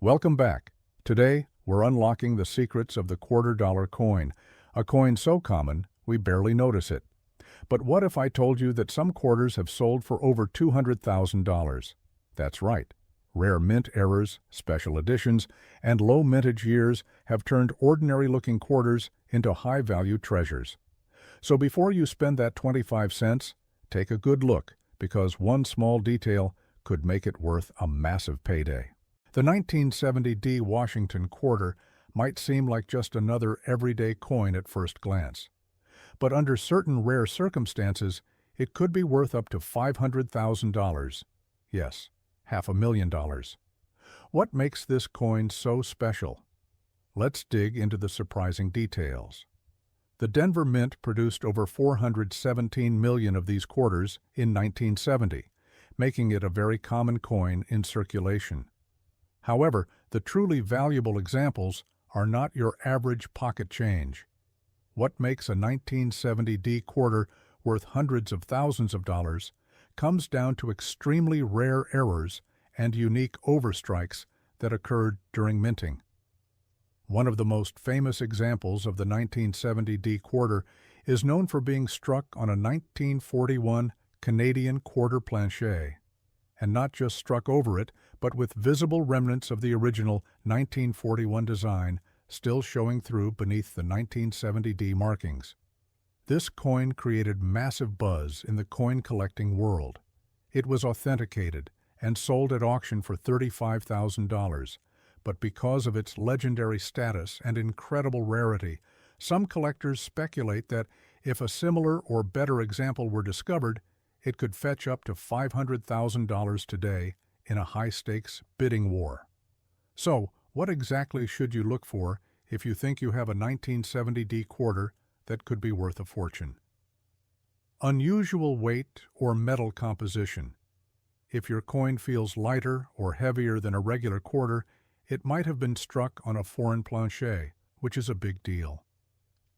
Welcome back. Today, we're unlocking the secrets of the $quarter coin, a coin so common we barely notice it. But what if I told you that some quarters have sold for over $200,000? That's right. Rare mint errors, special editions, and low mintage years have turned ordinary-looking quarters into high-value treasures. So before you spend that 25 cents, take a good look, because one small detail could make it worth a massive payday. The 1970 Washington quarter might seem like just another everyday coin at first glance. But under certain rare circumstances, it could be worth up to $500,000. Yes, $500,000. What makes this coin so special? Let's dig into the surprising details. The Denver Mint produced over 417 million of these quarters in 1970, making it a very common coin in circulation. However, the truly valuable examples are not your average pocket change. What makes a 1970 quarter worth hundreds of thousands of dollars comes down to extremely rare errors and unique overstrikes that occurred during minting. One of the most famous examples of the 1970 quarter is known for being struck on a 1941 Canadian quarter plancher, and not just struck over it, but with visible remnants of the original 1941 design still showing through beneath the 1970 markings. This coin created massive buzz in the coin collecting world. It was authenticated and sold at auction for $35,000, but because of its legendary status and incredible rarity, some collectors speculate that if a similar or better example were discovered, it could fetch up to $500,000 today in a high-stakes bidding war. So, what exactly should you look for if you think you have a 1970 quarter that could be worth a fortune? Unusual weight or metal composition. If your coin feels lighter or heavier than a regular quarter, it might have been struck on a foreign plancher, which is a big deal.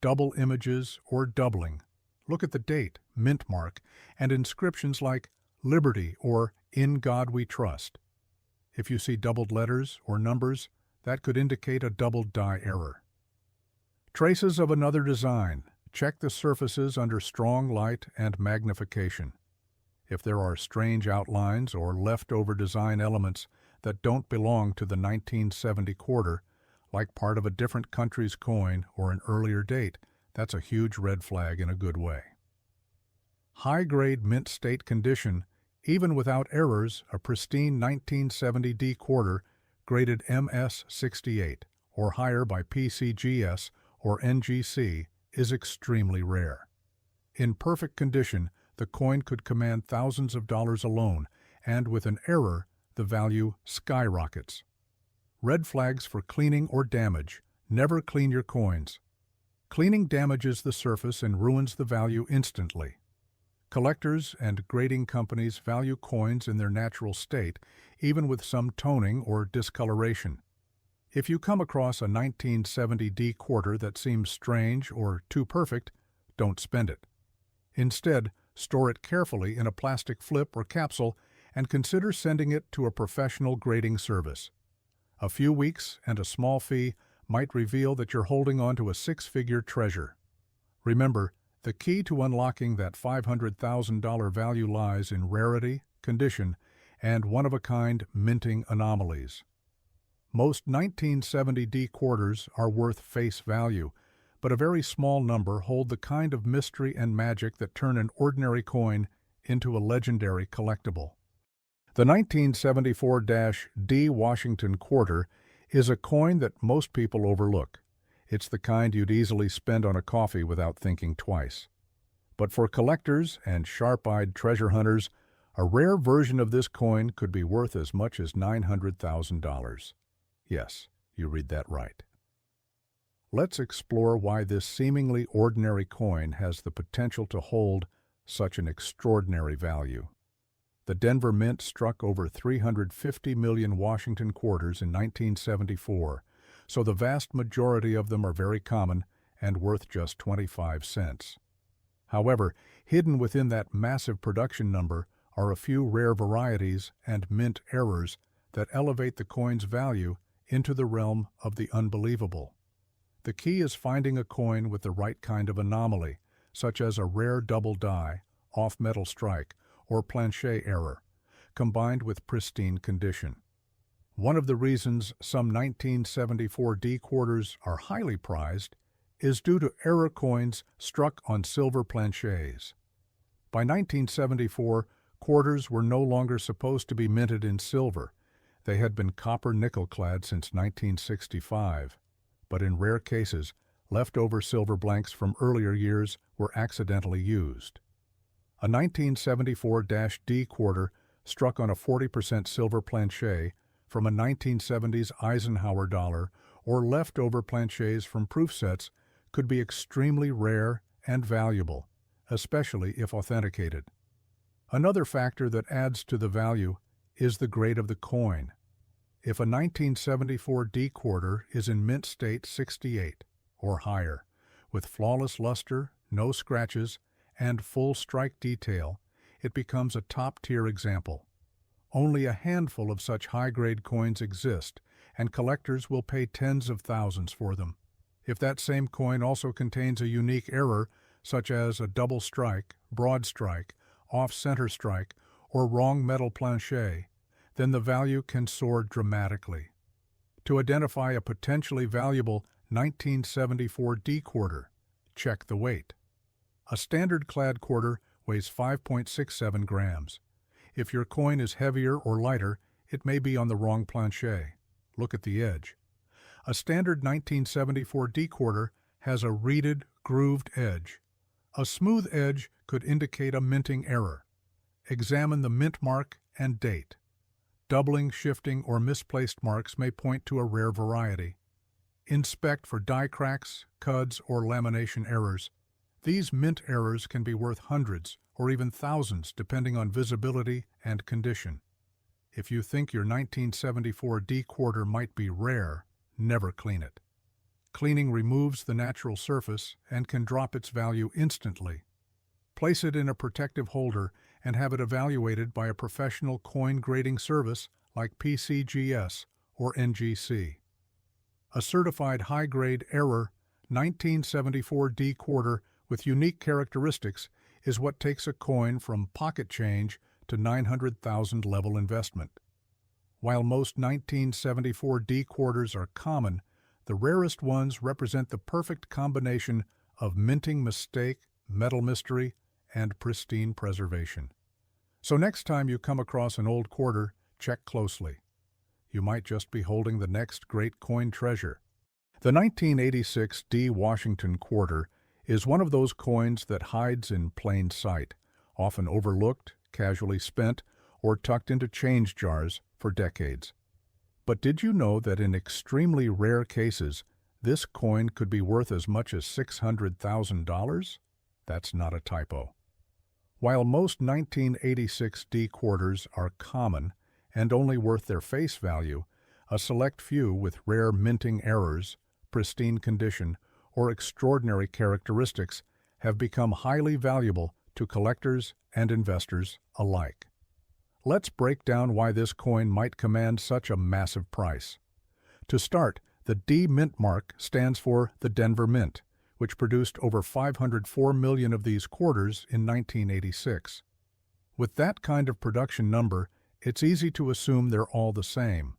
Double images or doubling. Look at the date, mint mark, and inscriptions like Liberty or In God We Trust. If you see doubled letters or numbers, that could indicate a doubled die error. Traces of another design. Check the surfaces under strong light and magnification. If there are strange outlines or leftover design elements that don't belong to the 1970 quarter, like part of a different country's coin or an earlier date, that's a huge red flag in a good way. High-grade mint state condition, even without errors, a pristine 1970 quarter graded MS-68 or higher by PCGS or NGC is extremely rare. In perfect condition, the coin could command thousands of dollars alone, and with an error, the value skyrockets. Red flags for cleaning or damage. Never clean your coins. Cleaning damages the surface and ruins the value instantly. Collectors and grading companies value coins in their natural state, even with some toning or discoloration. If you come across a 1970 quarter that seems strange or too perfect, don't spend it. Instead, store it carefully in a plastic flip or capsule and consider sending it to a professional grading service. A few weeks and a small fee might reveal that you're holding on to a six-figure treasure. Remember, the key to unlocking that $500,000 value lies in rarity, condition, and one-of-a-kind minting anomalies. Most 1970 quarters are worth face value, but a very small number hold the kind of mystery and magic that turn an ordinary coin into a legendary collectible. The 1974-D Washington quarter is a coin that most people overlook. It's the kind you'd easily spend on a coffee without thinking twice. But for collectors and sharp-eyed treasure hunters, a rare version of this coin could be worth as much as $900,000. Yes, you read that right. Let's explore why this seemingly ordinary coin has the potential to hold such an extraordinary value. The Denver Mint struck over 350 million Washington quarters in 1974, so the vast majority of them are very common and worth just 25 cents. However, hidden within that massive production number are a few rare varieties and mint errors that elevate the coin's value into the realm of the unbelievable. The key is finding a coin with the right kind of anomaly, such as a rare double die, off-metal strike, or planchet error, combined with pristine condition. One of the reasons some 1974 D quarters are highly prized is due to error coins struck on silver planchets. By 1974, quarters were no longer supposed to be minted in silver. They had been copper nickel-clad since 1965, but in rare cases, leftover silver blanks from earlier years were accidentally used. A 1974-D quarter struck on a 40% silver planchet from a 1970s Eisenhower dollar or leftover planchets from proof sets could be extremely rare and valuable, especially if authenticated. Another factor that adds to the value is the grade of the coin. If a 1974 D quarter is in mint state 68 or higher, with flawless luster, no scratches, and full strike detail, it becomes a top-tier example. Only a handful of such high-grade coins exist, and collectors will pay tens of thousands for them. If that same coin also contains a unique error, such as a double strike, broad strike, off-center strike, or wrong metal planchet, then the value can soar dramatically. To identify a potentially valuable 1974 D quarter, check the weight. A standard clad quarter weighs 5.67 grams. If your coin is heavier or lighter, it may be on the wrong planchet. Look at the edge. A standard 1974 D quarter has a reeded, grooved edge. A smooth edge could indicate a minting error. Examine the mint mark and date. Doubling, shifting, or misplaced marks may point to a rare variety. Inspect for die cracks, cuds, or lamination errors. These mint errors can be worth hundreds or even thousands depending on visibility and condition. If you think your 1974 D quarter might be rare, never clean it. Cleaning removes the natural surface and can drop its value instantly. Place it in a protective holder and have it evaluated by a professional coin grading service like PCGS or NGC. A certified high-grade error 1974 D quarter with unique characteristics is what takes a coin from pocket change to 900,000 level investment. While most 1974 D quarters are common, the rarest ones represent the perfect combination of minting mistake, metal mystery, and pristine preservation. So next time you come across an old quarter, check closely. You might just be holding the next great coin treasure. The 1986 D Washington quarter is one of those coins that hides in plain sight, often overlooked, casually spent, or tucked into change jars for decades. But did you know that in extremely rare cases, this coin could be worth as much as $600,000? That's not a typo. While most 1986 D quarters are common and only worth their face value, a select few with rare minting errors, pristine condition, or extraordinary characteristics have become highly valuable to collectors and investors alike. Let's break down why this coin might command such a massive price. To start, the D mint mark stands for the Denver Mint, which produced over 504 million of these quarters in 1986. With that kind of production number, it's easy to assume they're all the same.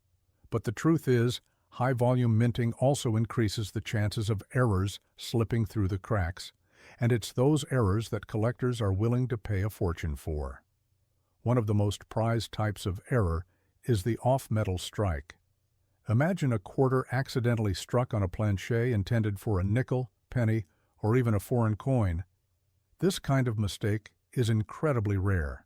But the truth is, high-volume minting also increases the chances of errors slipping through the cracks, and it's those errors that collectors are willing to pay a fortune for. One of the most prized types of error is the off-metal strike. Imagine a quarter accidentally struck on a planchet intended for a nickel, penny, or even a foreign coin. This kind of mistake is incredibly rare.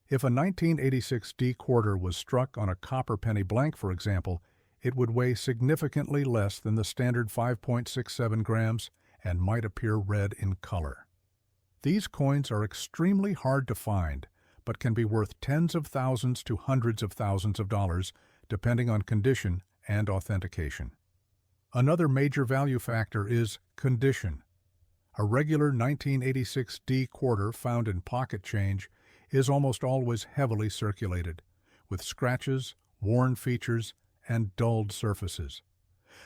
If a 1986 D quarter was struck on a copper penny blank, for example, it would weigh significantly less than the standard 5.67 grams and might appear red in color. These coins are extremely hard to find, but can be worth tens of thousands to hundreds of thousands of dollars, depending on condition and authentication. Another major value factor is condition. A regular 1986 D quarter found in pocket change is almost always heavily circulated, with scratches, worn features, and dulled surfaces.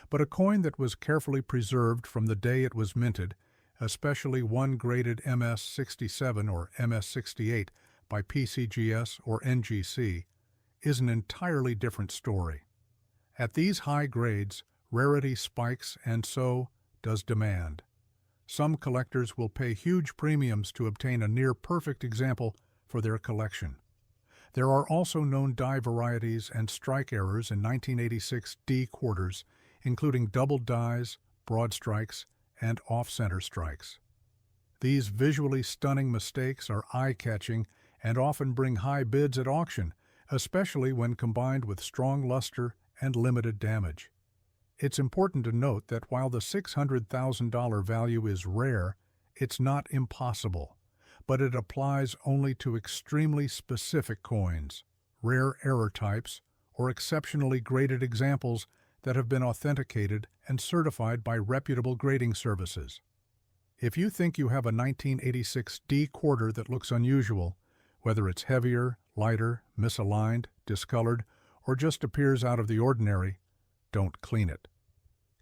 But a coin that was carefully preserved from the day it was minted, especially one graded MS-67 or MS-68 by PCGS or NGC, is an entirely different story. At these high grades, rarity spikes and so does demand. Some collectors will pay huge premiums to obtain a near-perfect example for their collection. There are also known die varieties and strike errors in 1986 D quarters, including doubled dies, broad strikes, and off-center strikes. These visually stunning mistakes are eye-catching and often bring high bids at auction, especially when combined with strong luster and limited damage. It's important to note that while the $600,000 value is rare, it's not impossible, but it applies only to extremely specific coins, rare error types, or exceptionally graded examples that have been authenticated and certified by reputable grading services. If you think you have a 1986 D quarter that looks unusual, whether it's heavier, lighter, misaligned, discolored, or just appears out of the ordinary, don't clean it.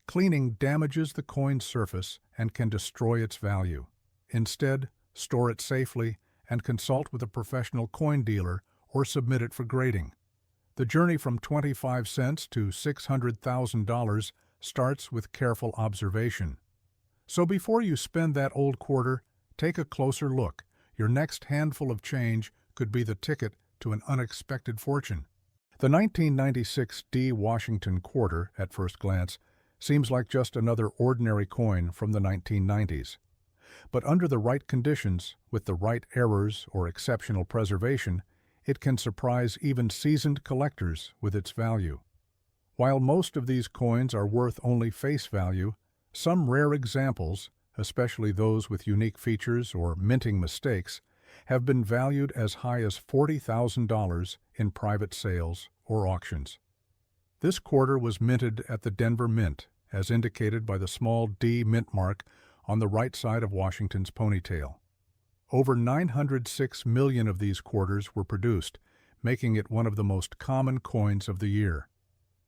Cleaning damages the coin's surface and can destroy its value. Instead, store it safely and consult with a professional coin dealer or submit it for grading. The journey from 25 cents to $600,000 starts with careful observation. So before you spend that old quarter, take a closer look. Your next handful of change could be the ticket to an unexpected fortune. The 1996 D Washington quarter, at first glance, seems like just another ordinary coin from the 1990s. But under the right conditions, with the right errors or exceptional preservation, it can surprise even seasoned collectors with its value. While most of these coins are worth only face value, some rare examples, especially those with unique features or minting mistakes, have been valued as high as $40,000 in private sales or auctions. This quarter was minted at the Denver Mint, as indicated by the small D mint mark on the right side of Washington's ponytail. Over 906 million of these quarters were produced, making it one of the most common coins of the year.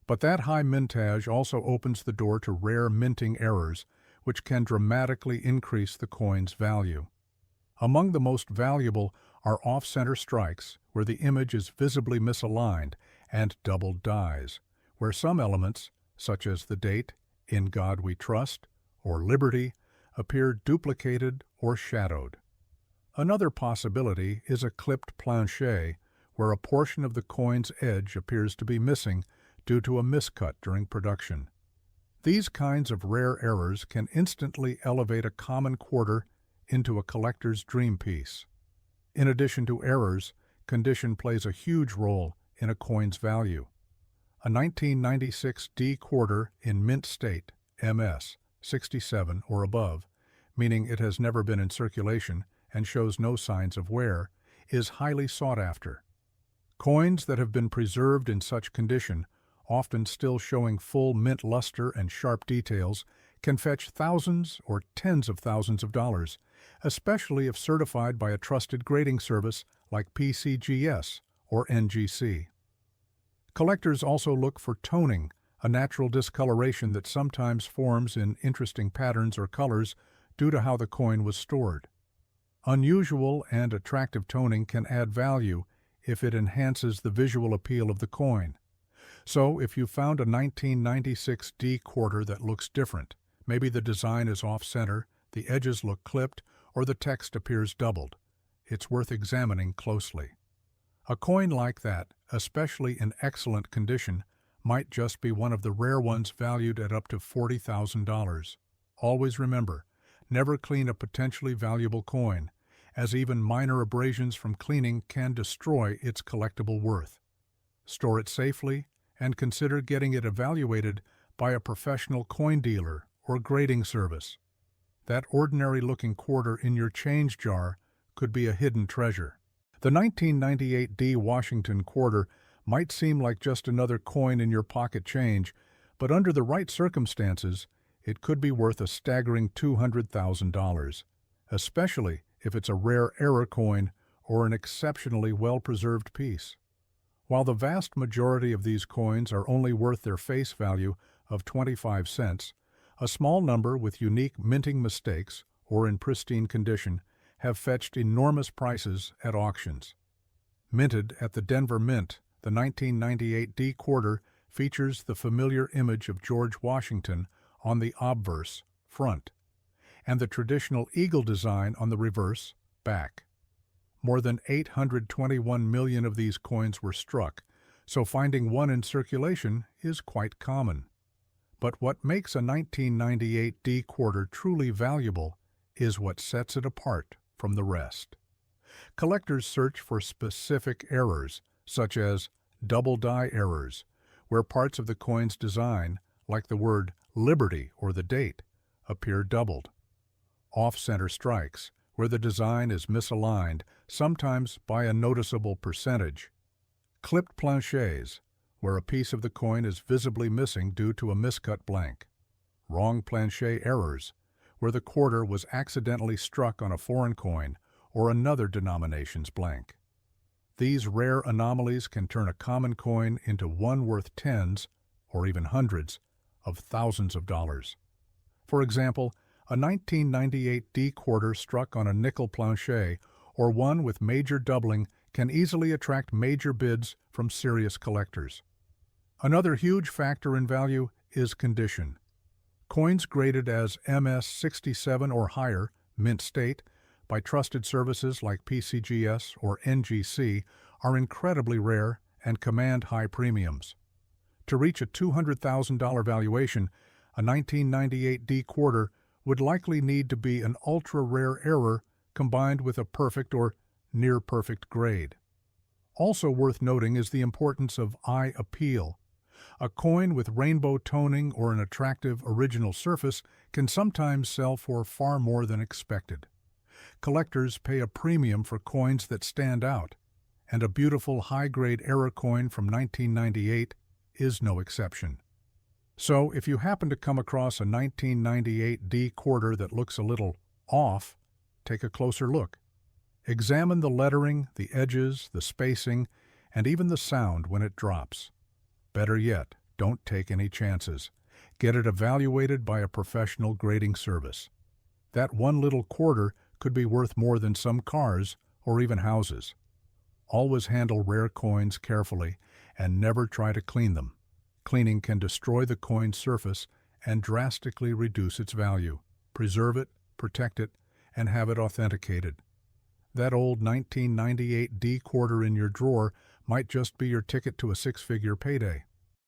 But that high mintage also opens the door to rare minting errors, which can dramatically increase the coin's value. Among the most valuable are off-center strikes, where the image is visibly misaligned, and doubled dies, where some elements, such as the date, "In God We Trust," or "Liberty," appear duplicated or shadowed. Another possibility is a clipped planchet, where a portion of the coin's edge appears to be missing due to a miscut during production. These kinds of rare errors can instantly elevate a common quarter into a collector's dream piece. In addition to errors, condition plays a huge role in a coin's value. A 1996 D quarter in mint state, MS, 67 or above, meaning it has never been in circulation and shows no signs of wear, is highly sought after. Coins that have been preserved in such condition, often still showing full mint luster and sharp details, can fetch thousands or tens of thousands of dollars, especially if certified by a trusted grading service like PCGS or NGC. Collectors also look for toning, a natural discoloration that sometimes forms in interesting patterns or colors due to how the coin was stored. Unusual and attractive toning can add value if it enhances the visual appeal of the coin. So if you found a 1996 D quarter that looks different, maybe the design is off-center, the edges look clipped, or the text appears doubled, it's worth examining closely. A coin like that, especially in excellent condition, might just be one of the rare ones valued at up to $40,000. Always remember, never clean a potentially valuable coin, as even minor abrasions from cleaning can destroy its collectible worth. Store it safely and consider getting it evaluated by a professional coin dealer or grading service. That ordinary-looking quarter in your change jar could be a hidden treasure. The 1998 D Washington quarter might seem like just another coin in your pocket change, but under the right circumstances, it could be worth a staggering $200,000, especially if it's a rare error coin or an exceptionally well-preserved piece. While the vast majority of these coins are only worth their face value of 25 cents, a small number with unique minting mistakes or in pristine condition have fetched enormous prices at auctions. Minted at the Denver Mint, the 1998 D quarter features the familiar image of George Washington on the obverse, front, and the traditional eagle design on the reverse, back. More than 821 million of these coins were struck, so finding one in circulation is quite common. But what makes a 1998 D quarter truly valuable is what sets it apart from the rest. Collectors search for specific errors, such as double die errors, where parts of the coin's design, like the word Liberty or the date, appear doubled. Off-center strikes, where the design is misaligned, sometimes by a noticeable percentage. Clipped planchets, where a piece of the coin is visibly missing due to a miscut blank. Wrong planchet errors, where the quarter was accidentally struck on a foreign coin or another denomination's blank. These rare anomalies can turn a common coin into one worth tens, or even hundreds, of thousands of dollars. For example, a 1998 D quarter struck on a nickel planchet or one with major doubling can easily attract major bids from serious collectors. Another huge factor in value is condition. Coins graded as MS-67 or higher, mint state, by trusted services like PCGS or NGC are incredibly rare and command high premiums. To reach a $200,000 valuation, a 1998 D quarter would likely need to be an ultra-rare error combined with a perfect or near-perfect grade. Also worth noting is the importance of eye appeal. A coin with rainbow toning or an attractive original surface can sometimes sell for far more than expected. Collectors pay a premium for coins that stand out, and a beautiful high-grade error coin from 1998 is no exception. So, if you happen to come across a 1998 D quarter that looks a little off, take a closer look. Examine the lettering, the edges, the spacing, and even the sound when it drops. Better yet, don't take any chances. Get it evaluated by a professional grading service. That one little quarter could be worth more than some cars or even houses. Always handle rare coins carefully and never try to clean them. Cleaning can destroy the coin's surface and drastically reduce its value. Preserve it, protect it, and have it authenticated. That old 1998 D quarter in your drawer might just be your ticket to a six-figure payday.